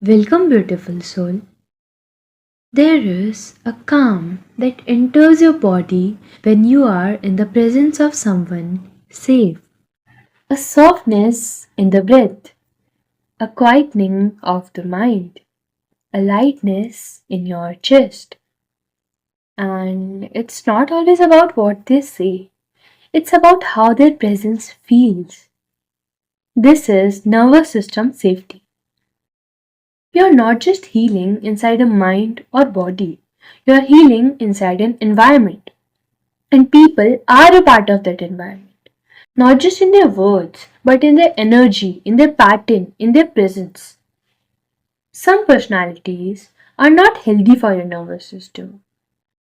Welcome, beautiful soul. There is a calm that enters your body when you are in the presence of someone safe, a softness in the breath, a quietening of the mind, a lightness in your chest. And it's not always about what they say, it's about how their presence feels. This is nervous system safety. You're not just healing inside a mind or body, you're healing inside an environment. And people are a part of that environment, not just in their words, but in their energy, in their pattern, in their presence. Some personalities are not healthy for your nervous system.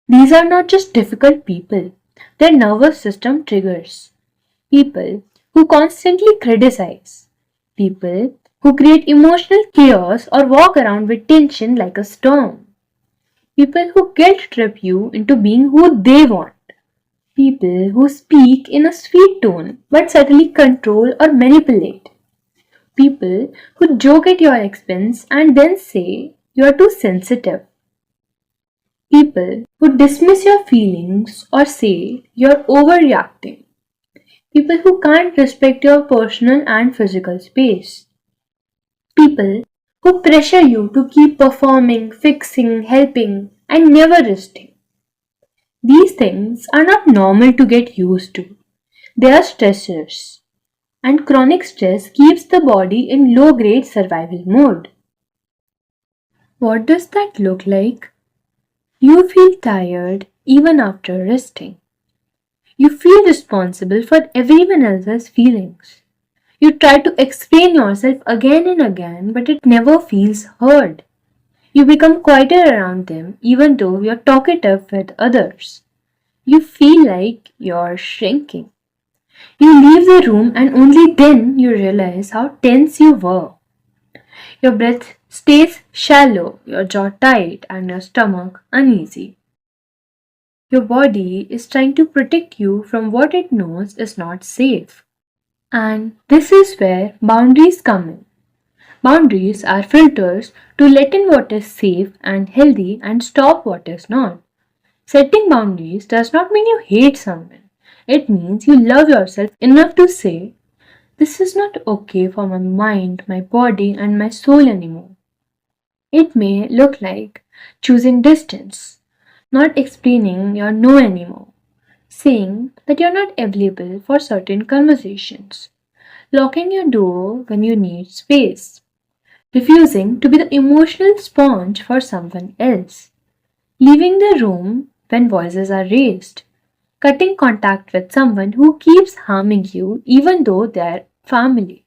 These are not just difficult people, they're nervous system triggers. People who constantly criticize, people who create emotional chaos or walk around with tension like a storm, people who guilt trip you into being who they want. People who speak in a sweet tone but subtly control or manipulate. People who joke at your expense and then say you are too sensitive. People who dismiss your feelings or say you're overreacting. People who can't respect your personal and physical space. People who pressure you to keep performing, fixing, helping, and never resting. These things are not normal to get used to. They are stressors. And chronic stress keeps the body in low grade survival mode. What does that look like? You feel tired even after resting. You feel responsible for everyone else's feelings. You try to explain yourself again and again, but it never feels heard. You become quieter around them even though you're talkative with others. You feel like you're shrinking. You leave the room and only then you realize how tense you were. Your breath stays shallow, your jaw tight, and your stomach uneasy. Your body is trying to protect you from what it knows is not safe. And this is where boundaries come in. Boundaries are filters to let in what is safe and healthy and stop what is not. Setting boundaries does not mean you hate someone. It means you love yourself enough to say, this is not okay for my mind, my body, and my soul anymore. It may look like choosing distance, not explaining your no anymore, saying that you're not available for certain conversations, locking your door when you need space, refusing to be the emotional sponge for someone else, leaving the room when voices are raised, cutting contact with someone who keeps harming you even though they're family.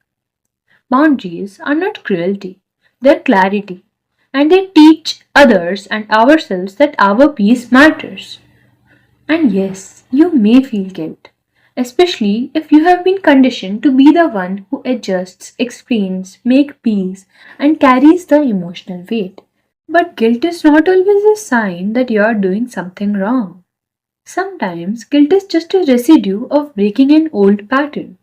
Boundaries are not cruelty, they're clarity, and they teach others and ourselves that our peace matters. And yes, you may feel guilt, especially if you have been conditioned to be the one who adjusts, explains, makes peace, and carries the emotional weight. But guilt is not always a sign that you are doing something wrong. Sometimes guilt is just a residue of breaking an old pattern,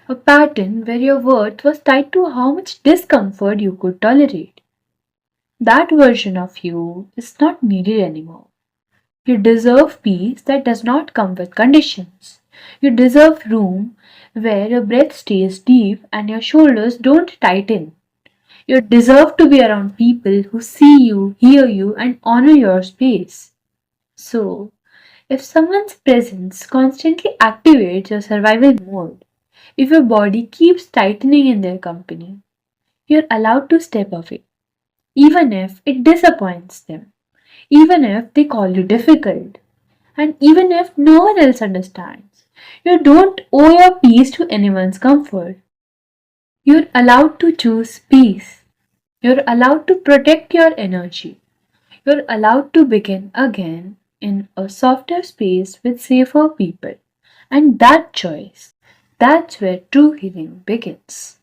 a pattern where your worth was tied to how much discomfort you could tolerate. That version of you is not needed anymore. You deserve peace that does not come with conditions. You deserve room where your breath stays deep and your shoulders don't tighten. You deserve to be around people who see you, hear you, and honor your space. So, if someone's presence constantly activates your survival mode, if your body keeps tightening in their company, you're allowed to step away, even if it disappoints them, even if they call you difficult, and even if no one else understands. You don't owe your peace to anyone's comfort. You're allowed to choose peace. You're allowed to protect your energy. You're allowed to begin again in a softer space with safer people. And that choice, that's where true healing begins.